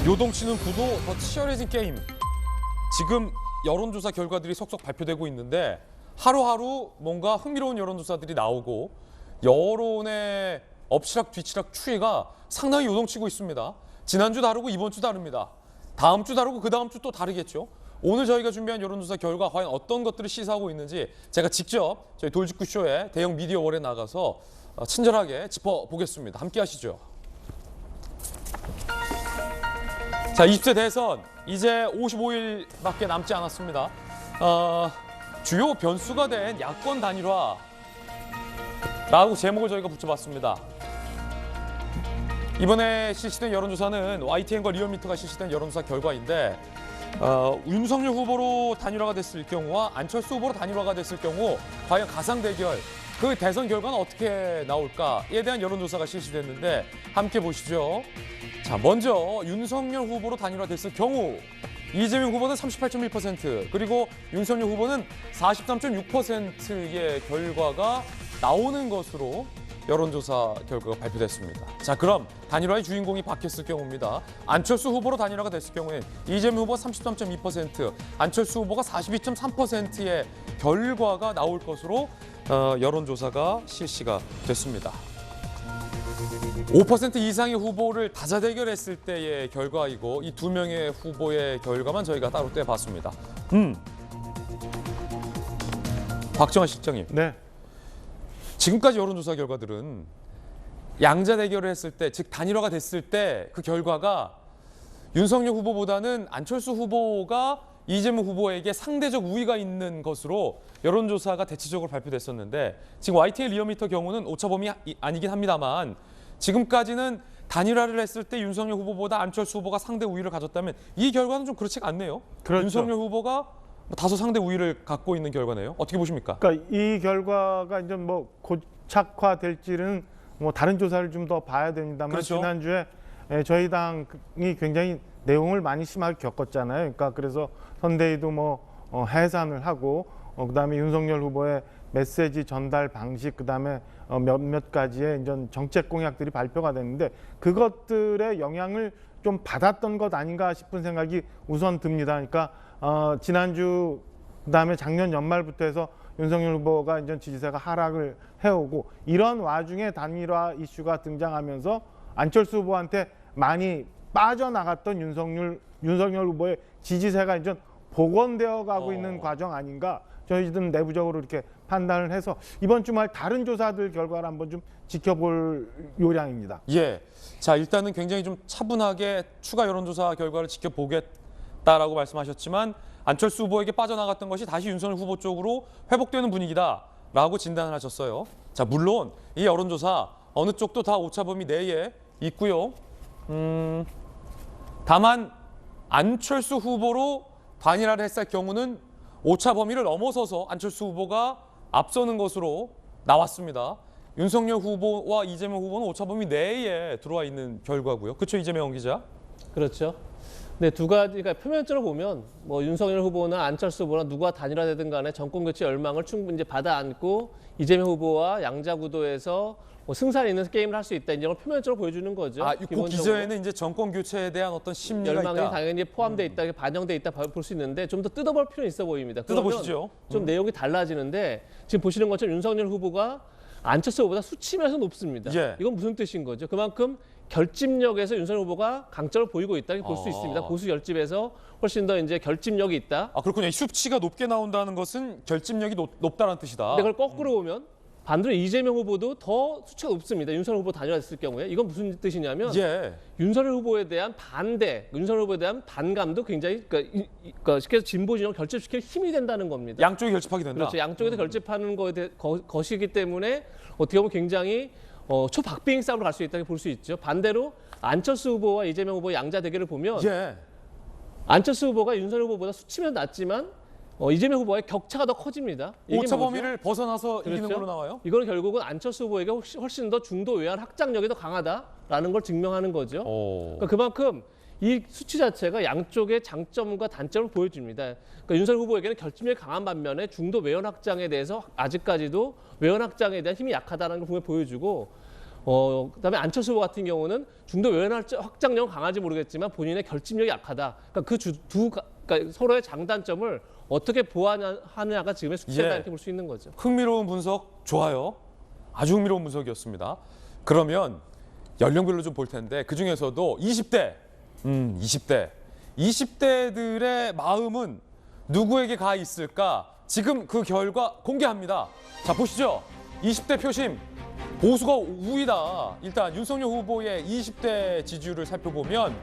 요동치는 구도, 더 치열해진 게임. 지금 여론조사 결과들이 속속 발표되고 있는데 하루하루 뭔가 흥미로운 여론조사들이 나오고 여론의 엎치락뒤치락 추이가 상당히 요동치고 있습니다. 지난주 다르고 이번 주 다릅니다. 다음 주 다르고 그 다음 주 또 다르겠죠. 오늘 저희가 준비한 여론조사 결과 과연 어떤 것들을 시사하고 있는지 제가 직접 저희 돌직구쇼의 대형 미디어월에 나가서 친절하게 짚어보겠습니다. 함께 하시죠. 자, 20대 대선 이제 55일밖에 남지 않았습니다. 주요 변수가 된 야권 단일화라고 제목을 저희가 붙여봤습니다. 이번에 실시된 여론조사는 YTN과 리얼미터가 실시된 여론조사 결과인데 윤석열 후보로 단일화가 됐을 경우와 안철수 후보로 단일화가 됐을 경우 과연 가상 대결, 그 대선 결과는 어떻게 나올까에 대한 여론조사가 실시됐는데 함께 보시죠. 자, 먼저 윤석열 후보로 단일화됐을 경우 이재명 후보는 38.1%, 그리고 윤석열 후보는 43.6%의 결과가 나오는 것으로 여론조사 결과가 발표됐습니다. 자, 그럼 단일화의 주인공이 바뀌었을 경우입니다. 안철수 후보로 단일화가 됐을 경우에는 이재명 후보가 33.2%, 안철수 후보가 42.3%의 결과가 나올 것으로 여론조사가 실시가 됐습니다. 5% 이상의 후보를 다자대결했을 때의 결과이고 이 두 명의 후보의 결과만 저희가 따로 떼봤습니다. 박정환 실장님. 네. 지금까지 여론조사 결과들은 양자 대결을 했을 때, 즉 단일화가 됐을 때 그 결과가 윤석열 후보보다는 안철수 후보가 이재명 후보에게 상대적 우위가 있는 것으로 여론조사가 대체적으로 발표됐었는데 지금 YTN 리얼미터 경우는 오차범위 아니긴 합니다만 지금까지는 단일화를 했을 때 윤석열 후보보다 안철수 후보가 상대 우위를 가졌다면 이 결과는 좀 그렇지가 않네요. 그렇죠. 윤석열 후보가 다소 상대 우위를 갖고 있는 결과네요. 어떻게 보십니까? 그러니까 이 결과가 이제 뭐 고착화될지는 뭐 다른 조사를 좀 더 봐야 됩니다만 그렇죠. 지난주에 저희 당이 굉장히 내용을 많이 심하게 겪었잖아요. 그러니까 그래서 선대위도 뭐 해산을 하고 그다음에 윤석열 후보의 메시지 전달 방식, 그다음에 몇몇 가지의 이제 정책 공약들이 발표가 됐는데 그것들의 영향을 좀 받았던 것 아닌가 싶은 생각이 우선 듭니다. 그러니까 지난주 그다음에 작년 연말부터 해서 윤석열 후보가 이제 지지세가 하락을 해오고 이런 와중에 단일화 이슈가 등장하면서 안철수 후보한테 많이 빠져나갔던 윤석열 후보의 지지세가 이제 복원되어 가고 있는 과정 아닌가 저희들은 내부적으로 이렇게 판단을 해서 이번 주말 다른 조사들 결과를 한번 좀 지켜볼 요량입니다. 예. 자, 일단은 굉장히 좀 차분하게 추가 여론조사 결과를 지켜보겠다라고 말씀하셨지만 안철수 후보에게 빠져나갔던 것이 다시 윤석열 후보 쪽으로 회복되는 분위기다라고 진단을 하셨어요. 자, 물론 이 여론조사 어느 쪽도 다 오차범위 내에 있고요. 다만 안철수 후보로 단일화를 했을 경우는 오차 범위를 넘어서서 안철수 후보가 앞서는 것으로 나왔습니다. 윤석열 후보와 이재명 후보는 오차 범위 내에 들어와 있는 결과고요. 그렇죠, 이재명 기자? 그렇죠. 네, 두 가지가 표면적으로 보면 뭐 윤석열 후보나 안철수 후보나 누가 단일화되든 간에 정권 교체 열망을 충분히 이제 받아 안고 이재명 후보와 양자 구도에서 뭐 승산 있는 게임을 할 수 있다 이런 걸 표면적으로 보여주는 거죠. 아, 그 기저에는 이제 정권 교체에 대한 어떤 심리가 열망이 있다. 당연히 포함돼 있다, 반영돼 있다 볼 수 있는데 좀 더 뜯어볼 필요는 있어 보입니다. 뜯어보시죠. 좀 내용이 달라지는데 지금 보시는 것처럼 윤석열 후보가 안철수 후보보다 수치면서 높습니다. 예. 이건 무슨 뜻인 거죠? 그만큼 결집력에서 윤석열 후보가 강점을 보이고 있다고 볼 수 있습니다. 보수 결집에서 훨씬 더 이제 결집력이 있다. 아, 그렇군요. 수치가 높게 나온다는 것은 결집력이 높다는 뜻이다. 근데 그걸 거꾸로 보면 반대로 이재명 후보도 더 수치가 높습니다. 윤석열 후보 단일화됐을 경우에 이건 무슨 뜻이냐면 예. 윤석열 후보에 대한 반대, 윤석열 후보에 대한 반감도 굉장히 그러니까 쉽게 해서 진보 진영 결집시킬 힘이 된다는 겁니다. 양쪽이 결집하게 된다. 그렇죠. 양쪽에서 결집하는 것이기 때문에 어떻게 보면 굉장히 초박빙 싸움으로 갈 수 있다고 볼 수 있죠. 반대로 안철수 후보와 이재명 후보의 양자 대결을 보면 예. 안철수 후보가 윤석열 후보보다 수치면 낮지만 이재명 후보의 격차가 더 커집니다. 이게 오차 뭐죠? 범위를 벗어나서 이기는 그렇죠? 걸로 나와요? 이거는 결국은 안철수 후보에게 훨씬 더 중도 외환 확장력이 더 강하다라는 걸 증명하는 거죠. 그러니까 그만큼 이 수치 자체가 양쪽의 장점과 단점을 보여줍니다. 그러니까 윤석열 후보에게는 결집력이 강한 반면에 중도 외연 확장에 대해서 아직까지도 외연 확장에 대한 힘이 약하다는 걸 분명히 보여주고 그다음에 안철수 후보 같은 경우는 중도 외연 확장력은 강한지 모르겠지만 본인의 결집력이 약하다. 그러니까 그러니까 서로의 장단점을 어떻게 보완하느냐가 지금의 숙제다 예. 이렇게 볼 수 있는 거죠. 흥미로운 분석 좋아요. 아주 흥미로운 분석이었습니다. 그러면 연령별로 좀 볼 텐데 그 중에서도 20대들의 마음은 누구에게 가 있을까? 지금 그 결과 공개합니다. 자, 보시죠. 20대 표심 보수가 우위다. 일단 윤석열 후보의 20대 지지율을 살펴보면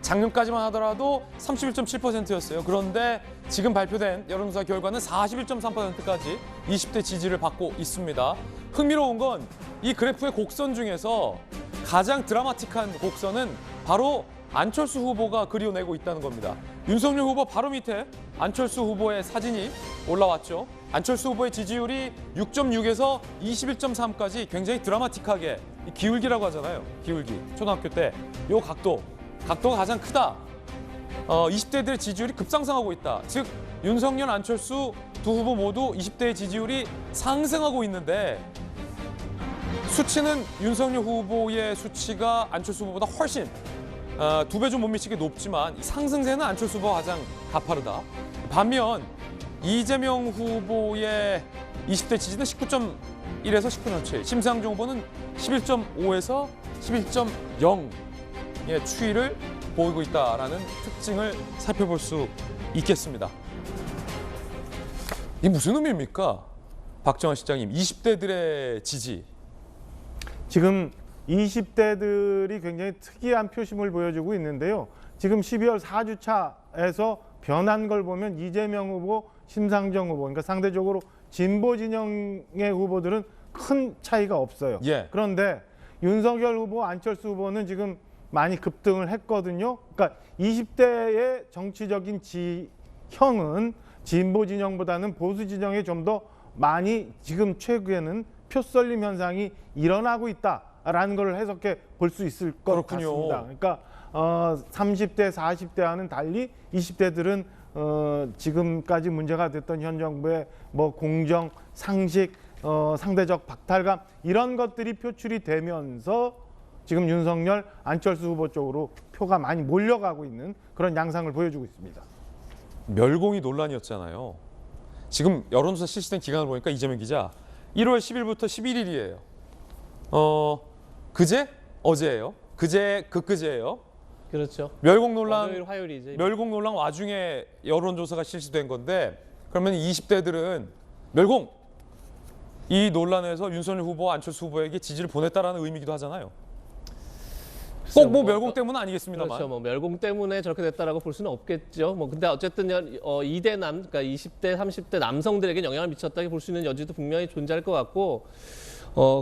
작년까지만 하더라도 31.7%였어요. 그런데 지금 발표된 여론조사 결과는 41.3%까지 20대 지지를 받고 있습니다. 흥미로운 건 이 그래프의 곡선 중에서 가장 드라마틱한 곡선은 바로 안철수 후보가 그려내고 있다는 겁니다. 윤석열 후보 바로 밑에 안철수 후보의 사진이 올라왔죠. 안철수 후보의 지지율이 6.6에서 21.3까지 굉장히 드라마틱하게 기울기라고 하잖아요. 기울기. 초등학교 때 이 각도가 가장 크다. 20대들의 지지율이 급상승하고 있다. 즉 윤석열, 안철수 두 후보 모두 20대의 지지율이 상승하고 있는데 수치는 윤석열 후보의 수치가 안철수 후보보다 훨씬 2배 좀 못 미치게 높지만 상승세는 안철수 후보가 가장 가파르다. 반면 이재명 후보의 20대 지지는 19.1에서 19.7, 심상정 후보는 11.5에서 11.0의 추이를 보이고 있다라는 특징을 살펴볼 수 있겠습니다. 이게 무슨 의미입니까? 박정환 실장님, 20대들의 지지. 지금 20대들이 굉장히 특이한 표심을 보여주고 있는데요. 지금 12월 4주차에서 변한 걸 보면 이재명 후보, 심상정 후보, 그러니까 상대적으로 진보 진영의 후보들은 큰 차이가 없어요. 예. 그런데 윤석열 후보, 안철수 후보는 지금 많이 급등을 했거든요. 그러니까 20대의 정치적인 지형은 진보 진영보다는 보수 진영에 좀 더 많이 지금 최근에는 표썰림 현상이 일어나고 있다라는 걸 해석해 볼 수 있을 것 그렇군요. 같습니다. 그러니까 30대, 40대와는 달리 20대들은 지금까지 문제가 됐던 현 정부의 뭐 공정, 상식, 상대적 박탈감 이런 것들이 표출이 되면서 지금 윤석열, 안철수 후보 쪽으로 표가 많이 몰려가고 있는 그런 양상을 보여주고 있습니다. 멸공이 논란이었잖아요. 지금 여론조사 실시된 기간을 보니까 이재명 기자 1월 10일부터 11일이에요. 그제? 어제예요. 그제예요. 그렇죠. 멸공 논란, 월요일, 화요일이죠. 멸공 논란 와중에 여론조사가 실시된 건데 그러면 20대들은 멸공! 이 논란에서 윤석열 후보, 안철수 후보에게 지지를 보냈다라는 의미이기도 하잖아요. 꼭 뭐 멸공 때문은 아니겠습니다만. 그렇죠. 뭐 멸공 때문에 저렇게 됐다라고 볼 수는 없겠죠. 뭐 근데 어쨌든 2대 그러니까 20대, 30대 남성들에게 영향을 미쳤다고 볼 수 있는 여지도 분명히 존재할 것 같고,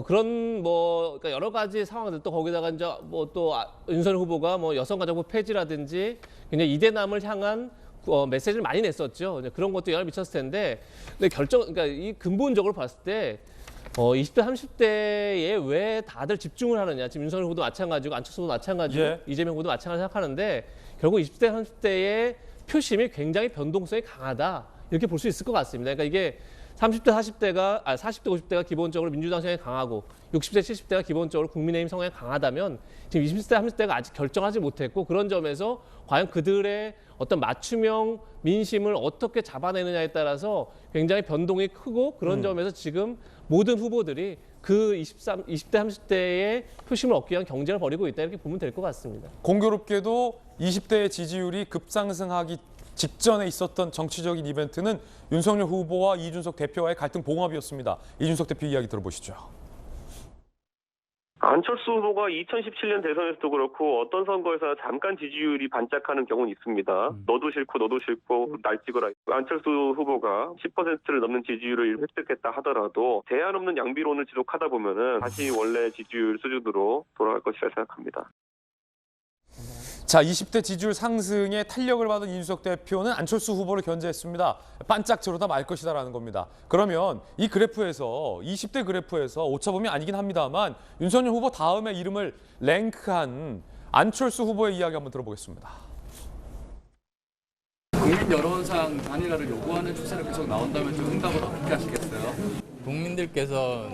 그런 뭐 그러니까 여러 가지 상황들 또 거기다가 이제 뭐 또 윤석열 후보가 뭐 여성가족부 폐지라든지 그냥 2대남을 향한 메시지를 많이 냈었죠. 그런 것도 영향을 미쳤을 텐데, 근데 그러니까 이 근본적으로 봤을 때 20대, 30대에 왜 다들 집중을 하느냐. 지금 윤석열 후보도 마찬가지고 안철수 후보도 마찬가지고 예. 이재명 후보도 마찬가지로 생각하는데 결국 20대, 30대의 표심이 굉장히 변동성이 강하다. 이렇게 볼 수 있을 것 같습니다. 그러니까 이게 30대, 40대, 50대가 기본적으로 민주당 성향이 강하고 60대, 70대가 기본적으로 국민의힘 성향이 강하다면 지금 20대, 30대가 아직 결정하지 못했고 그런 점에서 과연 그들의 어떤 맞춤형 민심을 어떻게 잡아내느냐에 따라서 굉장히 변동이 크고 그런 점에서 지금 모든 후보들이 그 20대, 30대의 표심을 얻기 위한 경쟁을 벌이고 있다 이렇게 보면 될 것 같습니다. 공교롭게도 20대의 지지율이 급상승하기 직전에 있었던 정치적인 이벤트는 윤석열 후보와 이준석 대표와의 갈등 봉합이었습니다. 이준석 대표 이야기 들어보시죠. 안철수 후보가 2017년 대선에서도 그렇고 어떤 선거에서 잠깐 지지율이 반짝하는 경우는 있습니다. 너도 싫고 날 찍어라. 안철수 후보가 10%를 넘는 지지율을 획득했다 하더라도 제한 없는 양비론을 지속하다 보면은 다시 원래 지지율 수준으로 돌아갈 것이라 생각합니다. 자, 20대 지지율 상승에 탄력을 받은 이준석 대표는 안철수 후보를 견제했습니다. 반짝 저러다 말 것이다라는 겁니다. 그러면 이 그래프에서 20대 그래프에서 오차범위 아니긴 합니다만 윤석열 후보 다음에 이름을 랭크한 안철수 후보의 이야기 한번 들어보겠습니다. 국민 여론상 단일화를 요구하는 추세로 계속 나온다면 좀 응답을 어떻게 하시겠어요? 국민들께서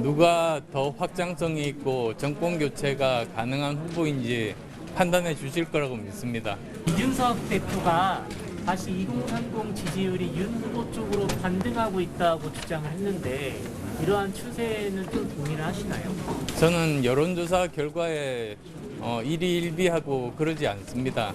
누가 더 확장성이 있고 정권 교체가 가능한 후보인지 판단해 주실 거라고 믿습니다. 이준석 대표가 다시 2030 지지율이 윤 후보 쪽으로 반등하고 있다고 주장을 했는데 이러한 추세는 좀 동의를 하시나요? 저는 여론조사 결과에 일희일비하고 그러지 않습니다.